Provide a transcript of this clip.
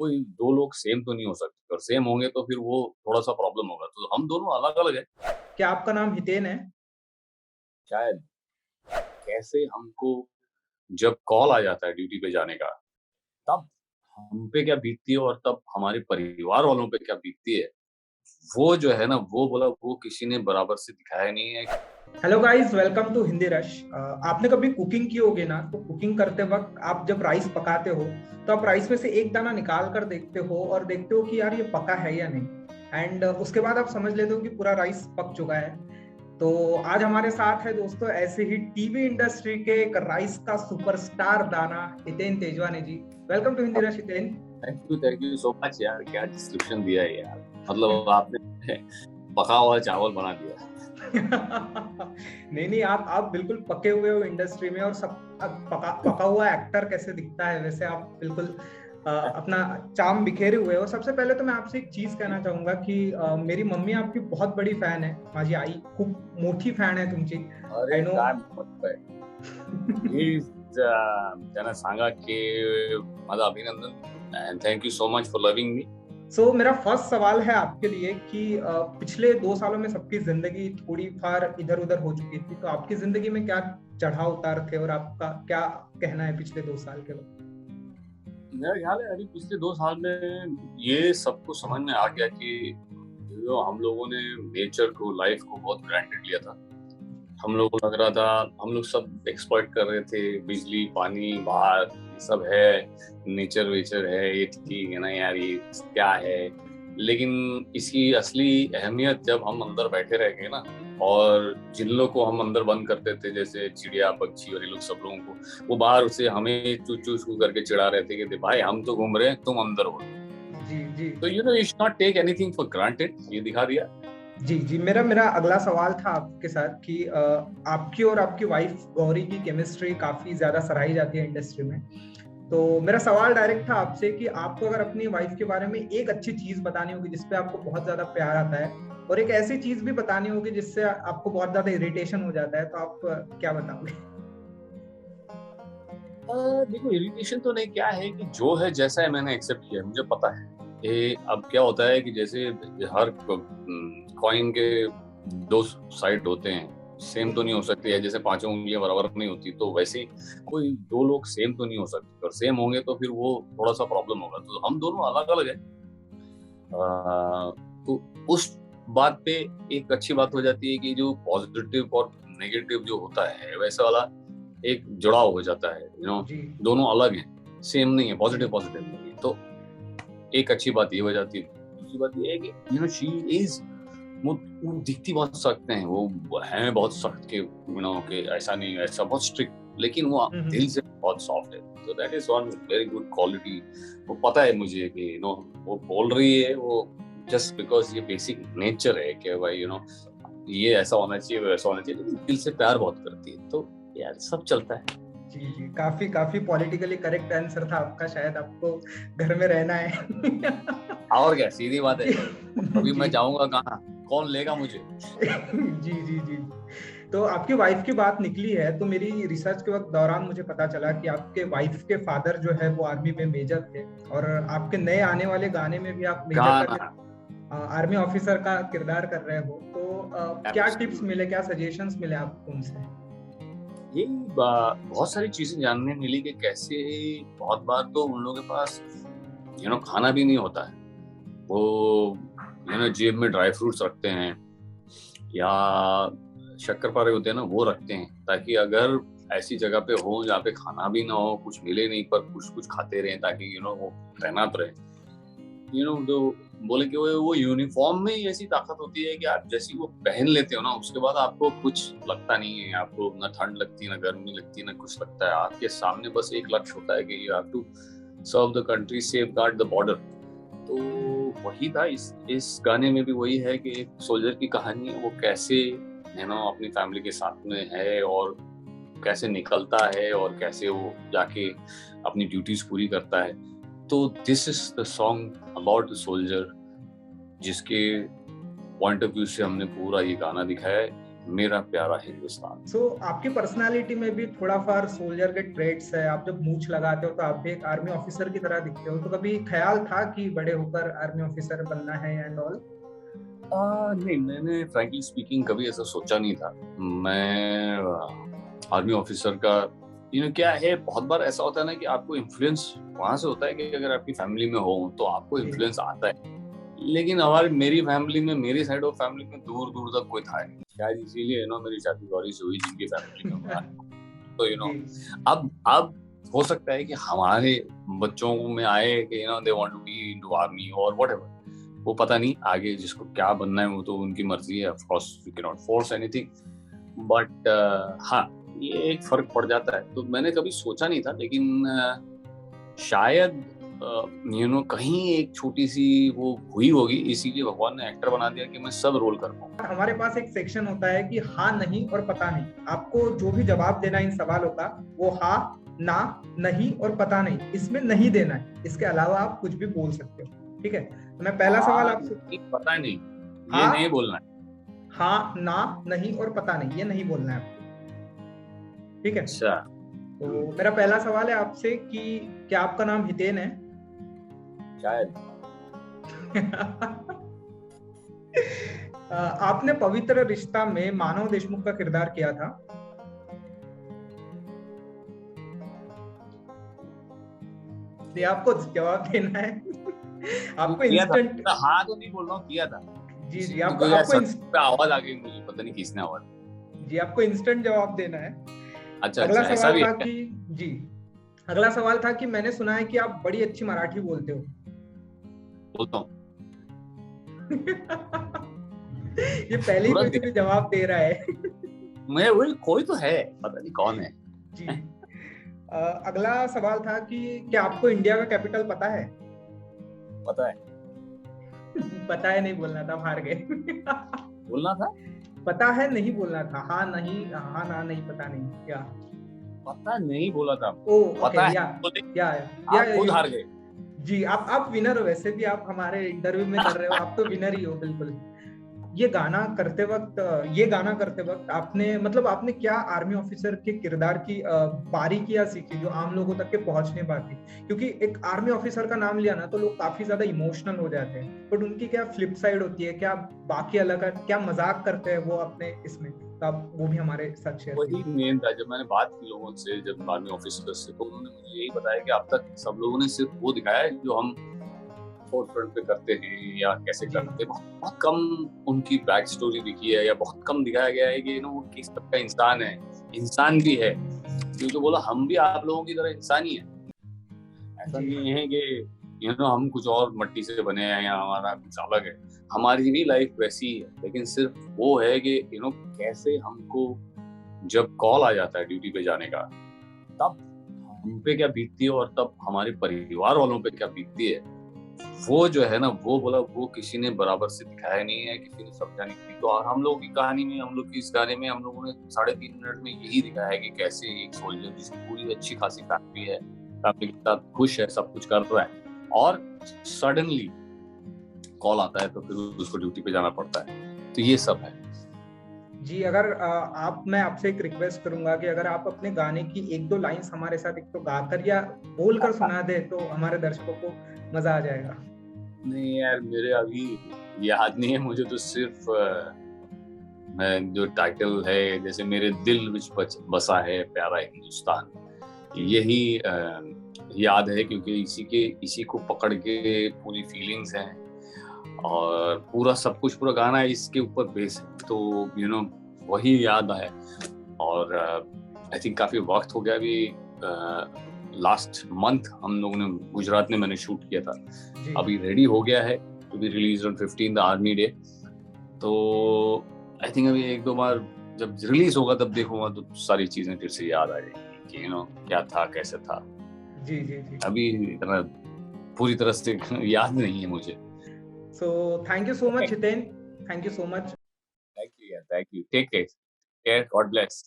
कोई 2 लोग सेम तो नहीं हो सकते और सेम होंगे तो फिर वो थोड़ा-सा प्रॉब्लम होगा। तो हम दोनों अलग-अलग हैं। क्या आपका नाम हितेन है? शायद कैसे हमको जब कॉल आ जाता है ड्यूटी पे जाने का, तब हम पे क्या बीतती है और तब हमारे परिवार वालों पे क्या बीतती है, वो जो है ना, वो बोला वो किसी ने बराबर से दिखाया नहीं है। Hello guys, welcome to Hindi rush. आपने कभी कुकिंग की होगी ना, तो कुकिंग करते वक्त आप जब राइस पकाते हो तो आप राइस में से एक दाना निकाल कर देखते हो और देखते हो कि यार ये पका है या नहीं। एंड उसके बाद आप समझ लेते हो कि पूरा राइस पक चुका है। तो आज हमारे साथ है दोस्तों ऐसे ही टीवी इंडस्ट्री के एक राइस का सुपरस्टार दाना Hiten Tejwani ji. Welcome to Hindi rush Hiten. Thank you so much यार, क्या डिस्क्रिप्शन दिया है यार। मतलब आपने पका हुआ चावल बना दिया। नहीं नहीं, आप बिल्कुल पके हुए हो इंडस्ट्री में। और सब अब पका पका हुआ एक्टर कैसे दिखता है वैसे आप बिल्कुल अपना चार्म बिखेरे हुए हो। सबसे पहले तो मैं आपसे एक चीज कहना चाहूंगा कि मेरी मम्मी आपकी बहुत बड़ी फॅन आहे, माझी आई खूप मोठी फॅन आहे तुमची। अरे आई नो। काय म्हणताय? प्लीज त्यांना सांगा की माझं अभिनंदन and thank you so much for loving me. So मेरा फर्स्ट सवाल है आपके लिए कि पिछले 2 सालों में सबकी जिंदगी थोड़ी फार इधर उधर हो चुकी थी, तो आपकी जिंदगी में क्या चढ़ाव उतार थे और आपका क्या कहना है पिछले 2 साल के बाद? मेरा ख्याल है अभी पिछले 2 साल में ये सबको समझ में आ गया कि जो हम लोगों ने नेचर को, लाइफ को बहुत ग्रांटेड लिया था। हम लोगों को लग रहा था हम लोग सब एक्सप्लॉइट कर रहे थे, बिजली, पानी, बाहर ये सब है, नेचर-वेचर है, ये ठीक है ना यार, ये क्या है? लेकिन इसकी असली अहमियत जब हम अंदर बैठे रह गए ना, और जिन लोग को हम अंदर बंद करते थे जैसे चिड़िया, पक्षी और ये लोग सब लोगों को, वो बाहर से हमें चू-चू करके चिढ़ा रहे थे कि भाई हम तो घूम रहे हैं, तुम अंदर हो। जी जी। तो you should not take anything for granted, ये दिखा दिया। जी जी, मेरा मेरा अगला सवाल था आपके साथ कि आपकी और आपकी वाइफ गौरी की केमिस्ट्री काफी ज्यादा सराही जाती है इंडस्ट्री में। तो मेरा सवाल डायरेक्ट था आपसे कि आपको अगर अपनी वाइफ के बारे में एक अच्छी चीज बतानी होगी जिसपे आपको बहुत ज्यादा प्यार आता है, और एक ऐसी चीज भी बतानी होगी जिससे आपको बहुत ज्यादा इरिटेशन हो जाता है, तो आप क्या बताओगे? देखो इरिटेशन तो नहीं, क्या है कि जो है जैसा है मैंने एक्सेप्ट किया है, मुझे पता है। ये अब क्या होता है कि जैसे हर कॉइन के 2 साइड होते हैं, सेम तो नहीं हो सकती है, जैसे पांचों उंगलियां बराबर नहीं होती, तो वैसे ही कोई 2 लोग सेम तो नहीं हो सकते, और सेम होंगे तो फिर वो थोड़ा सा प्रॉब्लम होगा। तो हम दोनों अलग-अलग हैं। तो उस बात पे एक अच्छी बात हो जाती है कि जो पॉजिटिव और नेगेटिव जो होता है वैसा वाला एक जुड़ाव हो जाता है, जी दोनों अलग हैं, सेम नहीं है, पॉजिटिव पॉजिटिव नहीं है। तो एक अच्छी बात ये हो जाती है। दूसरी बात ये है कि शी इज, वो दिखती बहुत सख्त हैं, वो हैं बहुत सख्त के, कि ऐसा नहीं ऐसा बहुत स्ट्रिक्ट, लेकिन वो दिल से बहुत सॉफ्ट है। तो that is one very good quality. वो पता है मुझे कि वो बोल रही है वो जस्ट बिकॉज ये बेसिक नेचर है कि भाई ये ऐसा होना चाहिए, वैसा होना चाहिए, लेकिन दिल से प्यार बहुत करती है। तो यार सब चलता है। जी जी, काफी काफी पॉलिटिकली करेक्ट आंसर था आपका। शायद आपको घर में रहना है। और क्या, सीधी बात है। जी अभी जी। मैं जाऊंगा कहाँ, कौन लेगा मुझे? जी जी जी। तो आपकी वाइफ की बात निकली है, तो मेरी रिसर्च के वक्त दौरान मुझे पता चला कि आपके वाइफ के फादर जो है वो आर्मी में मेजर थे, और आपके नए आने वाले गाने में भी आप मेजर का गाना आर्मी ऑफिसर का किरदार कर रहे हो। तो क्या टिप्स एब्सोल्युटली। मिले, क्या सजेशंस मिले आपको उनसे? ये बहुत सारी चीजें जानने मिली कि कैसे बहुत बार तो उन लोगों के पास खाना भी नहीं होता है। वो जेब में ड्राई फ्रूट्स रखते हैं, या शक्करपारे होते हैं ना, वो रखते हैं, ताकि अगर ऐसी जगह पे हो जहाँ पे खाना भी ना हो, कुछ मिले नहीं, पर कुछ कुछ खाते रहे, ताकि वो तैनात रहे। तो बोले कि वो यूनिफॉर्म में ही ऐसी ताकत होती है कि आप जैसी वो पहन लेते हो ना, उसके बाद आपको कुछ लगता नहीं है, आपको ना ठंड लगती है, ना गर्मी लगती है, ना कुछ लगता है। आपके सामने बस एक लक्ष्य होता है कि you have to serve the country, safeguard the border. तो वही था इस गाने में भी, वही है कि एक सोल्जर की कहानी है, वो कैसे अपनी फैमिली के साथ में है, और कैसे निकलता है, और कैसे वो जाके अपनी ड्यूटीज पूरी करता है। तो this is the song about the soldier, जिसके पॉइंट ऑफ व्यू से हमने पूरा ये गाना दिखाया है। मेरा प्यारा हिंदुस्तान। आपकी पर्सनालिटी में भी थोड़ा फार सोल्जर के ट्रेड्स है। आप जब मूछ लगाते हो तो आप भी एक आर्मी ऑफिसर की तरह दिखते हो। तो कभी ख्याल था कि बड़े होकर आर्मी ऑफिसर बनना है एंड ऑल? नहीं, मैंने फ्रैंकली स्पीकिंग कभी ऐसा सोचा नहीं था। मैं आर्मी ऑफिसर का क्या है, बहुत बार ऐसा होता है ना कि आपको इन्फ्लुएंस वहां से होता है कि अगर आपकी फैमिली में हो तो आपको इन्फ्लुएंस आता है। लेकिन मेरी फैमिली में, मेरी साइड ऑफ फैमिली में दूर दूर तक कोई था नहीं। शायद इसीलिए मेरी शादी गौरी से हुई जिनकी फैमिली में हुआ। तो अब हो सकता है कि हमारे बच्चों में आए कि they want to be into army और व्हाटएवर। वो पता नहीं आगे जिसको क्या बनना है, वो तो उनकी मर्जी है। Of course we can not force anything, but हाँ, ये एक फर्क पड़ जाता है। तो मैंने कभी सोचा नहीं था, लेकिन शायद कहीं एक छोटी सी वो हुई होगी, इसीलिए भगवान ने एक्टर बना दिया कि मैं सब रोल कर पाऊँ। हमारे पास एक सेक्शन होता है कि हाँ, नहीं और पता नहीं। आपको जो भी जवाब देना है इन सवालों का, वो हाँ, ना, नहीं और पता नहीं, इसमें नहीं देना है। इसके अलावा आप कुछ भी बोल सकते हो। ठीक है, तो मैं पहला सवाल आपसे, पता नहीं, ये हाँ, नहीं बोलना है। हाँ, ना, नहीं और पता नहीं, ये नहीं बोलना है आपको। ठीक है, अच्छा, तो मेरा पहला सवाल है आपसे कि क्या आपका नाम हितेन है? शायद। आपने पवित्र रिश्ता में मानव देशमुख का किरदार किया था? ये आपको जवाब देना है। आपको इंस्टेंट, हाँ तो नहीं बोल रहा हूँ, किया था। जी आपको आवाज आ गई, मुझे पता नहीं किसने आवाज। जी, आपको इंस्टेंट जवाब देना है। अच्छा, अगला ऐसा सवाल भी था है। कि जी, अगला सवाल था कि मैंने सुना है कि आप बड़ी अच्छी मराठी बोलते हो। बोलता हूँ। ये पहले ही कोई भी जवाब दे रहा है। मैं वही, कोई तो है, पता नहीं कौन है। जी, अगला सवाल था कि क्या आपको इंडिया का कैपिटल पता है? पता है। पता है नहीं बोलना था, हार गए। बोलना था, पता है नहीं बोलना था। हाँ नहीं, हाँ ना नहीं, पता नहीं, क्या पता नहीं बोला था। ओ पता ओके, है, या आप खुद हार गए। जी, आप विनर हो। वैसे भी आप हमारे इंटरव्यू में कर रहे हो, आप तो विनर ही हो बिल्कुल। ये गाना करते वक्त आपने, मतलब आपने क्या आर्मी ऑफिसर के किरदार की बारीकियां सीखी जो आम लोगों तक के पहुंच नहीं पाती? क्योंकि एक आर्मी ऑफिसर का नाम लिया ना तो लोग काफी ज्यादा इमोशनल हो जाते हैं, बट उनकी क्या फ्लिप साइड होती है, क्या बाकी अलग है, क्या मजाक करते हैं वो अपने इसमें, तो आप वो भी हमारे साथ शेयर वही मेन था। जब मैंने बात की लोगों से, जब आर्मी ऑफिसर से, तो उन्होंने मुझे यही बताया कि अब तक सब लोगों ने सिर्फ वो दिखाया है जो हम फोर्थ फ्रंट पे करते हैं या कैसे करते हैं। बहुत कम उनकी बैक स्टोरी दिखी है, या बहुत कम दिखाया गया है कि वो किस तरह का इंसान है। इंसान भी है, क्योंकि तो बोला हम भी आप लोगों की तरह इंसान ही है। ऐसा नहीं है कि हम कुछ और मट्टी से बने हैं या हमारा कुछ अलग है। हमारी भी लाइफ वैसी ही है, लेकिन सिर्फ वो है कि कैसे हमको जब कॉल आ जाता है ड्यूटी पे जाने का, तब हम पे क्या बीतती है और तब हमारे परिवार वालों पे क्या बीतती है, वो जो है ना, वो बोला वो किसी ने बराबर से दिखाया नहीं है, किसी ने समझा नहीं की। तो हम लोग की कहानी में, हम लोग की इस गाने में, हम लोगों ने 3.5 मिनट में यही दिखाया है कि कैसे एक सोल्जर जिसकी पूरी अच्छी खासी फैमिली है, फैमिली के साथ खुश है, सब कुछ कर रहा है, और सडनली कॉल आता है तो फिर उसको ड्यूटी पे जाना पड़ता है। तो ये सब है जी। अगर मैं आपसे एक रिक्वेस्ट करूंगा कि अगर आप अपने गाने की 1-2 लाइंस हमारे साथ एक तो गाकर या बोलकर सुना दे तो हमारे दर्शकों को मजा आ जाएगा। नहीं यार, मेरे अभी याद नहीं है मुझे, तो सिर्फ मैं जो टाइटल है, जैसे मेरे दिल विच बसा है प्यारा हिंदुस्तान, यही याद है, क्योंकि इसी को पकड़ के पूरी फीलिंग्स हैं और पूरा सब कुछ, पूरा गाना इसके ऊपर बेस है। तो वही याद है। और आई थिंक काफी वक्त हो गया अभी। लास्ट मंथ हम लोगों ने गुजरात में मैंने शूट किया था, अभी रेडी हो गया है to be release on 15 army day. तो आई थिंक अभी 1-2 बार जब रिलीज होगा तब देखूंगा तो सारी चीजें फिर से याद आ जाएंगी कि क्या था, कैसे था। जी जी जी, अभी इतना पूरी तरह से याद नहीं है मुझे। So thank you so much, Hiten. Thank you so much. Thank you. Take care. God bless.